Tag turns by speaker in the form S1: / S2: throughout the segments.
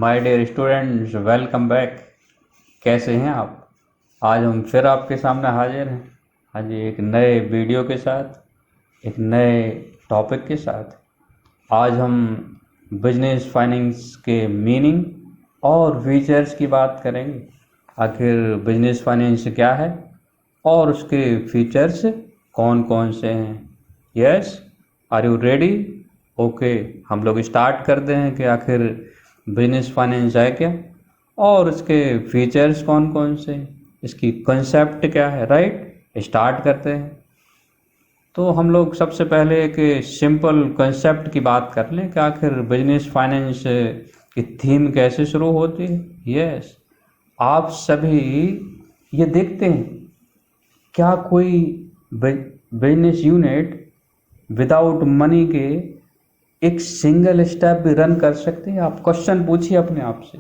S1: My dear students, welcome back. कैसे हैं आप? आज हम फिर आपके सामने हाजिर हैं। आज एक नए वीडियो के साथ, एक नए टॉपिक के साथ। आज हम बिजनेस फाइनेंस के मीनिंग और फीचर्स की बात करेंगे। आखिर बिजनेस फाइनेंस क्या है और उसके फीचर्स कौन कौन से हैं। Yes, are you ready? Okay, हम लोग स्टार्ट करते हैं कि आखिर बिजनेस फाइनेंस है क्या और इसके फीचर्स कौन कौन से, इसकी कंसेप्ट क्या है। राइट, स्टार्ट करते हैं। तो हम लोग सबसे पहले एक सिंपल कंसेप्ट की बात कर लें कि आखिर बिजनेस फाइनेंस की थीम कैसे शुरू होती है। यस, आप सभी ये देखते हैं, क्या कोई बिजनेस यूनिट विदाउट मनी के एक सिंगल स्टेप भी रन कर सकते हैं? आप क्वेश्चन पूछिए अपने आप से,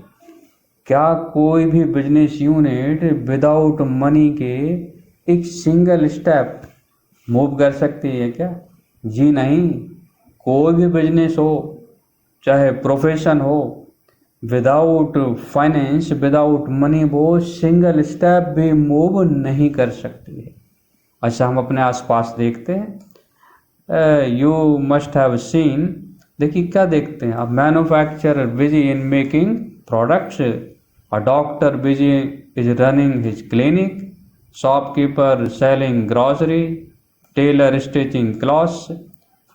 S1: क्या कोई भी बिजनेस यूनिट विदाउट मनी के एक सिंगल स्टेप मूव कर सकती है क्या? जी नहीं। कोई भी बिजनेस हो, चाहे प्रोफेशन हो, विदाउट फाइनेंस, विदाउट मनी वो सिंगल स्टेप भी मूव नहीं कर सकती है। अच्छा, हम अपने आसपास देखते हैं। यू मस्ट हैव सीन, देखिए क्या देखते हैं आप। Manufacturer busy in making products, a doctor busy is running his clinic, shopkeeper selling grocery, tailor stitching clothes,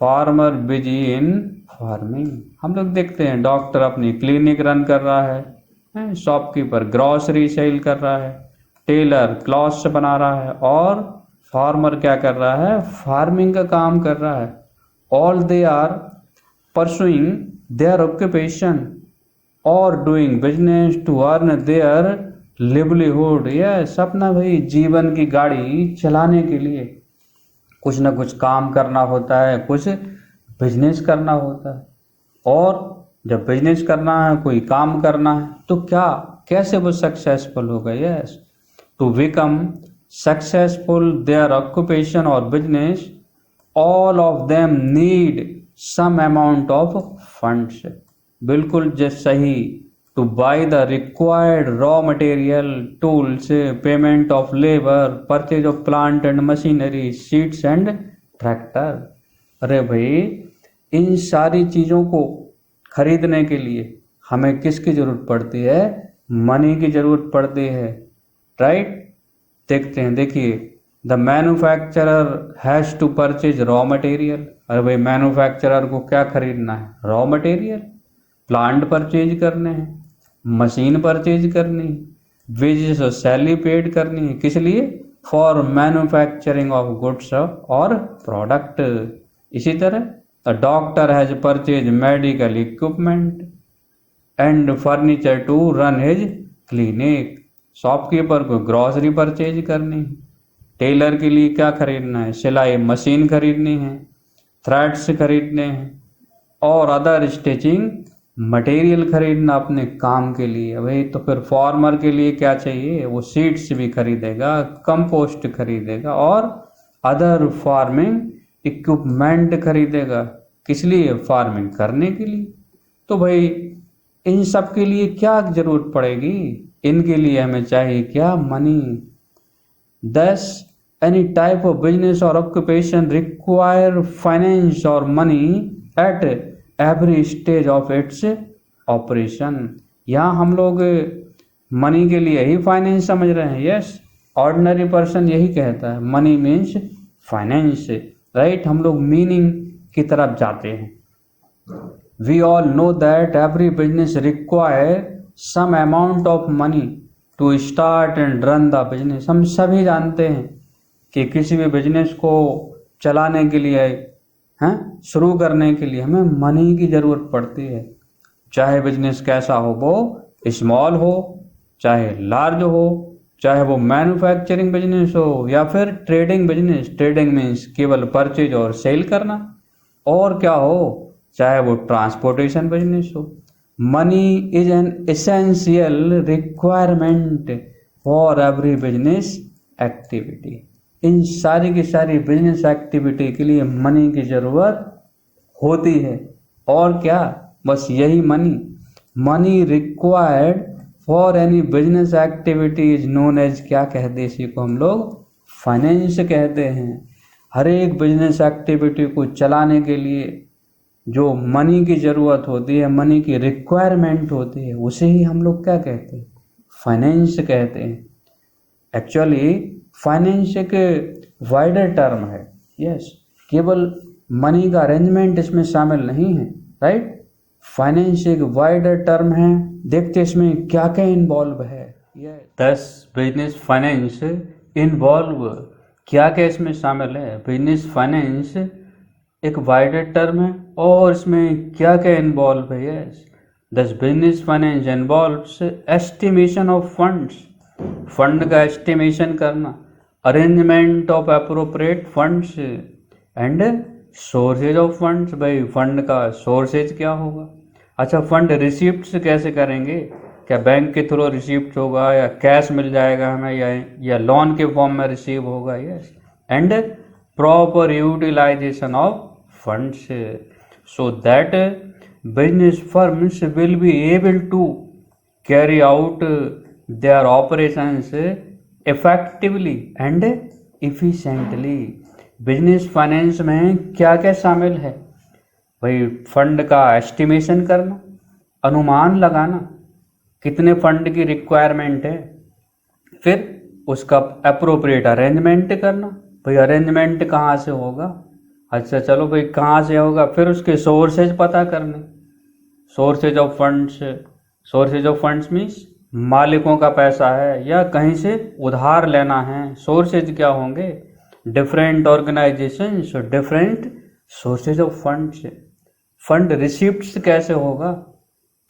S1: farmer busy in farming. हम लोग देखते हैं डॉक्टर अपनी क्लिनिक रन कर रहा है, शॉपकीपर ग्रॉसरी सेल कर रहा है, टेलर क्लॉथ्स बना रहा है और फार्मर क्या कर रहा है? फार्मिंग का काम कर रहा है। All they are pursuing their occupation or doing business to earn their livelihood। Yes, अपना भाई जीवन की गाड़ी चलाने के लिए कुछ ना कुछ काम करना होता है, कुछ बिजनेस करना होता है। और जब बिजनेस करना है, कोई काम करना है, तो क्या कैसे वो सक्सेसफुल होगा? Yes, to become successful their occupation और business, all of them need some amount of funds. बिल्कुल सही। To buy the required raw material, tools, payment of labour, purchase of plant and machinery, seeds and tractor. अरे भाई, इन सारी चीज़ों को खरीदने के लिए हमें किसकी ज़रूरत पड़ती है? मनी की ज़रूरत पड़ती है। राइट, देखते हैं। देखिए, the manufacturer has to purchase raw material. अरे भाई, मैन्युफैक्चरर को क्या खरीदना है? Raw material. प्लांट परचेज करने हैं, मशीन परचेज करनी है, वेजेस और सैलरी पेड करनी है। किस लिए? फॉर मैन्युफैक्चरिंग ऑफ गुड्स और प्रोडक्ट। इसी तरह the doctor has purchase medical equipment and furniture to run his clinic. Shopkeeper को ग्रॉसरी परचेज करनी है। टेलर के लिए क्या खरीदना है? सिलाई मशीन खरीदनी है, थ्रेड्स खरीदने हैं और अदर स्टिचिंग मटेरियल खरीदना अपने काम के लिए। भाई, तो फिर फार्मर के लिए क्या चाहिए? वो सीड्स भी खरीदेगा, कंपोस्ट खरीदेगा और अदर फार्मिंग इक्विपमेंट खरीदेगा। किस लिए? फार्मिंग करने के लिए। तो भाई, इन सब के लिए क्या जरूरत पड़ेगी? इनके लिए हमें चाहिए क्या? Money. Thus, any type of business or occupation require finance or money at every stage of its operation। यहाँ हम लोग मनी के लिए ही फाइनेंस समझ रहे हैं। यस, ऑर्डिनरी पर्सन यही कहता है, मनी मीन्स फाइनेंस। राइट, हम लोग मीनिंग की तरफ जाते हैं। We all know that every business require some amount of money to start and run the business। हम सभी जानते हैं कि किसी भी बिजनेस को चलाने के लिए, शुरू करने के लिए हमें मनी की ज़रूरत पड़ती है। चाहे बिजनेस कैसा हो, वो स्मॉल हो चाहे लार्ज हो, चाहे वो मैन्युफैक्चरिंग बिजनेस हो या फिर ट्रेडिंग बिजनेस। ट्रेडिंग मीन्स केवल परचेज और सेल करना। और क्या हो, चाहे वो ट्रांसपोर्टेशन बिजनेस हो। Money is an essential requirement for every business activity. इन सारी की सारी बिजनेस एक्टिविटी के लिए मनी की ज़रूरत होती है। और क्या, बस यही money money required for any business activity is known as, क्या कहते हैं इसी को हम लोग फाइनेंस कहते हैं। हर एक बिजनेस एक्टिविटी को चलाने के लिए जो मनी की ज़रूरत होती है, मनी की रिक्वायरमेंट होती है, उसे ही हम लोग क्या कहते हैं, फाइनेंस कहते हैं। एक्चुअली फाइनेंस एक वाइडर टर्म है। यस, केवल मनी का अरेंजमेंट इसमें शामिल नहीं है, राइट। फाइनेंस एक वाइडर टर्म है। देखते इसमें क्या क्या इन्वॉल्व है। दस बिजनेस फाइनेंस इन्वॉल्व, क्या क्या इसमें शामिल है। बिजनेस फाइनेंस एक वाइडर टर्म है और इसमें क्या क्या इन्वॉल्व है। यस, दस business finance involves estimation of funds, fund का एस्टिमेशन करना, arrangement of appropriate funds and sources of funds. भाई फंड का सोर्सेज क्या होगा। अच्छा, फंड रिसिप्ट्स कैसे करेंगे, क्या बैंक के थ्रू रिसिप्ट होगा या कैश मिल जाएगा हमें या लोन के फॉर्म में रिसीव होगा। Yes, and proper utilization of funds so that business firms will be able to carry out their operations effectively and efficiently. Business finance में क्या क्या शामिल है भाई, फंड का एस्टिमेशन करना, अनुमान लगाना कितने फंड की रिक्वायरमेंट है, फिर उसका अप्रोप्रिएट अरेंजमेंट करना, भाई अरेंजमेंट कहाँ से होगा। अच्छा चलो भाई कहाँ से होगा, फिर उसके सोर्सेज पता करने, sources of funds. Sources of funds means मालिकों का पैसा है या कहीं से उधार लेना है। सोर्सेज क्या होंगे, different organization, different sources of funds. Fund receipts कैसे होगा,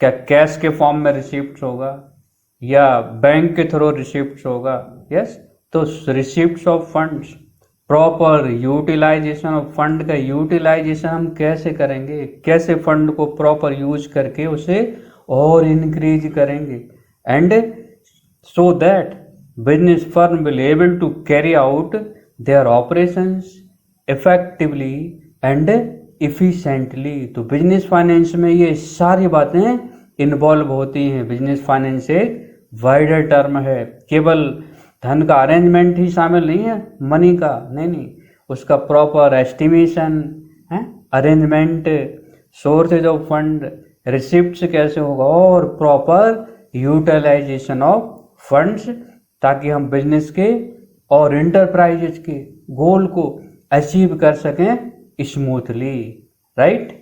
S1: क्या कैश के फॉर्म में रिसिप्ट होगा या बैंक के थ्रू रिसिप्ट होगा। यस, तो receipts of funds, proper utilization of fund का यूटिलाइजेशन हम कैसे करेंगे, कैसे फंड को प्रॉपर यूज करके उसे और इंक्रीज करेंगे, and so that business firm will able to carry out their operations effectively and efficiently. तो बिजनेस फाइनेंस में ये सारी बातें इन्वॉल्व होती हैं। बिजनेस फाइनेंस एक वाइडर टर्म है, केवल धन का अरेंजमेंट ही शामिल नहीं है, मनी का नहीं, उसका प्रॉपर एस्टिमेशन है, arrangement, sources of fund, receipts कैसे होगा और प्रॉपर यूटिलाइजेशन ऑफ फंड्स, ताकि हम बिजनेस के और इंटरप्राइजेज के गोल को अचीव कर सकें स्मूथली, राइट।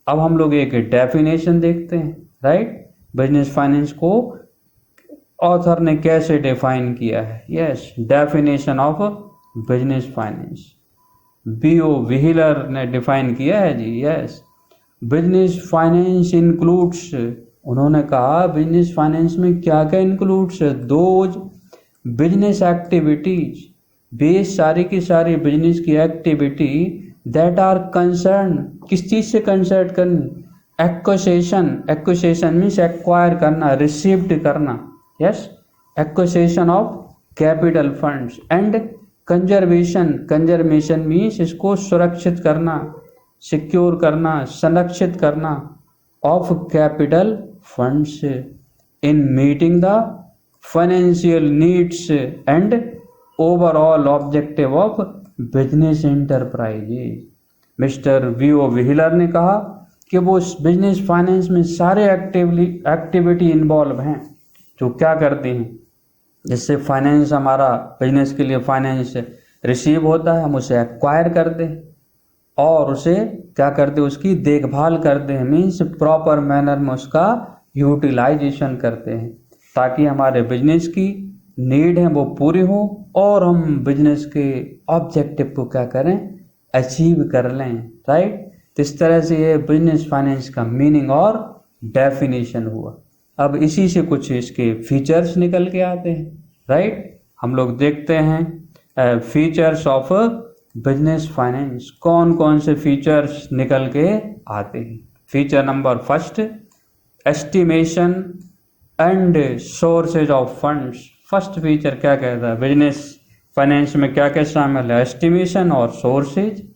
S1: अब हम लोग एक डेफिनेशन देखते हैं, राइट। बिजनेस फाइनेंस को ऑथर ने कैसे डिफाइन किया है। Yes, definition of business finance B.O. Wheeler ने डिफाइन किया है जी। यस, बिजनेस फाइनेंस इंक्लूड्स, उन्होंने कहा बिजनेस फाइनेंस में क्या क्या इंक्लूड्स है, दोज बिजनेस एक्टिविटीज, वे सारी की सारी बिजनेस की एक्टिविटी दैट आर कंसर्न, किस चीज से कंसर्न करनी, एक्विजिशन, एक्विजिशन मीन्स एक्वायर करना, रिसीव्ड करना। Yes, acquisition of capital funds and conservation, conservation means इसको सुरक्षित करना, सिक्योर करना, संरक्षित करना of capital funds in meeting the financial needs and overall objective of business enterprises. Mister V.O. Wheeler ने कहा कि वो बिजनेस फाइनेंस में सारे एक्टिविटी इन्वॉल्व हैं जो क्या करते हैं, जिससे फाइनेंस हमारा बिजनेस के लिए फाइनेंस रिसीव होता है, हम उसे एक्वायर करते हैं और उसे क्या करते हैं, उसकी देखभाल करते हैं, मीन्स प्रॉपर मैनर में उसका यूटिलाइजेशन करते हैं, ताकि हमारे बिजनेस की नीड है वो पूरी हो और हम बिजनेस के ऑब्जेक्टिव को क्या करें, अचीव कर लें, राइट। तो इस तरह से ये बिजनेस फाइनेंस का मीनिंग और डेफिनेशन हुआ। अब इसी से कुछ इसके फीचर्स निकल के आते हैं, राइट। हम लोग देखते हैं फीचर्स ऑफ बिजनेस फाइनेंस, कौन कौन से फीचर्स निकल के आते हैं। Feature number first, estimation and sources of funds. First feature क्या कहता है, बिजनेस फाइनेंस में क्या क्या शामिल है, एस्टिमेशन और sources.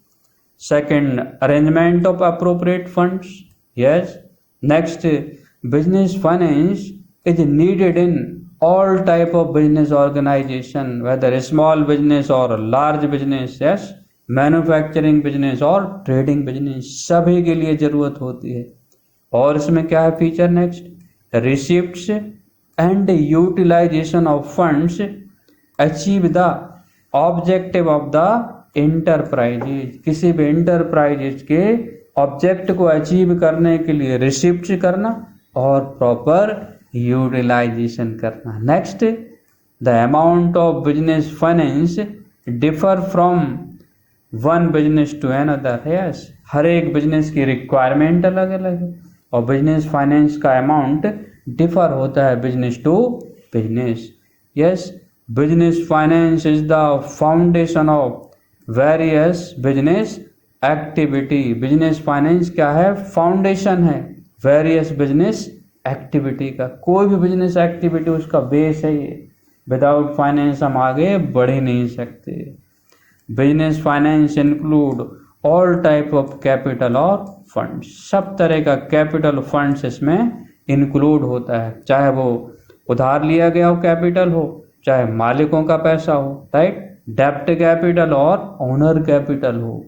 S1: Second, arrangement of appropriate funds. Yes, next Business finance is needed in all type of business organization, whether small business or large business, yes, manufacturing business और ट्रेडिंग बिजनेस, सभी के लिए जरूरत होती है। और इसमें क्या है feature next, receipts and utilization of funds achieve the objective of the enterprises, किसी भी इंटरप्राइजेज के ऑब्जेक्ट को अचीव करने के लिए रिसिप्ट्स करना और प्रॉपर यूटिलाइजेशन करना। Next, the amount of business finance differ from one business to another, yes, हर एक बिजनेस की रिक्वायरमेंट अलग अलग है और बिजनेस फाइनेंस का अमाउंट डिफर होता है business to business. Yes, business finance is the foundation of various business activity. Business finance क्या है, फाउंडेशन है वेरियस बिजनेस एक्टिविटी का। कोई भी बिजनेस एक्टिविटी उसका बेस है ये, विदाउट फाइनेंस हम आगे बढ़ ही नहीं सकते। Business finance include all type of capital और फंड, सब तरह का कैपिटल फंड्स इसमें इंक्लूड होता है, चाहे वो उधार लिया गया हो कैपिटल हो, चाहे मालिकों का पैसा हो, राइट, डेप्ट कैपिटल और ओनर कैपिटल हो।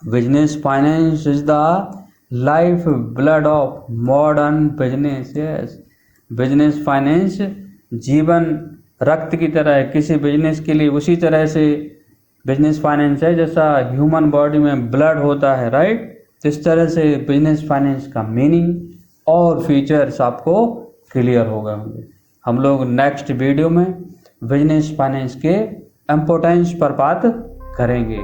S1: Business finance is the life blood of modern business, yes, business finance जीवन रक्त की तरह है किसी बिजनेस के लिए, उसी तरह से बिजनेस फाइनेंस है जैसा ह्यूमन बॉडी में ब्लड होता है, राइट। इस तरह से बिजनेस फाइनेंस का मीनिंग और फीचर्स आपको क्लियर होगा। हम लोग नेक्स्ट वीडियो में बिजनेस फाइनेंस के इम्पोर्टेंस पर बात करेंगे।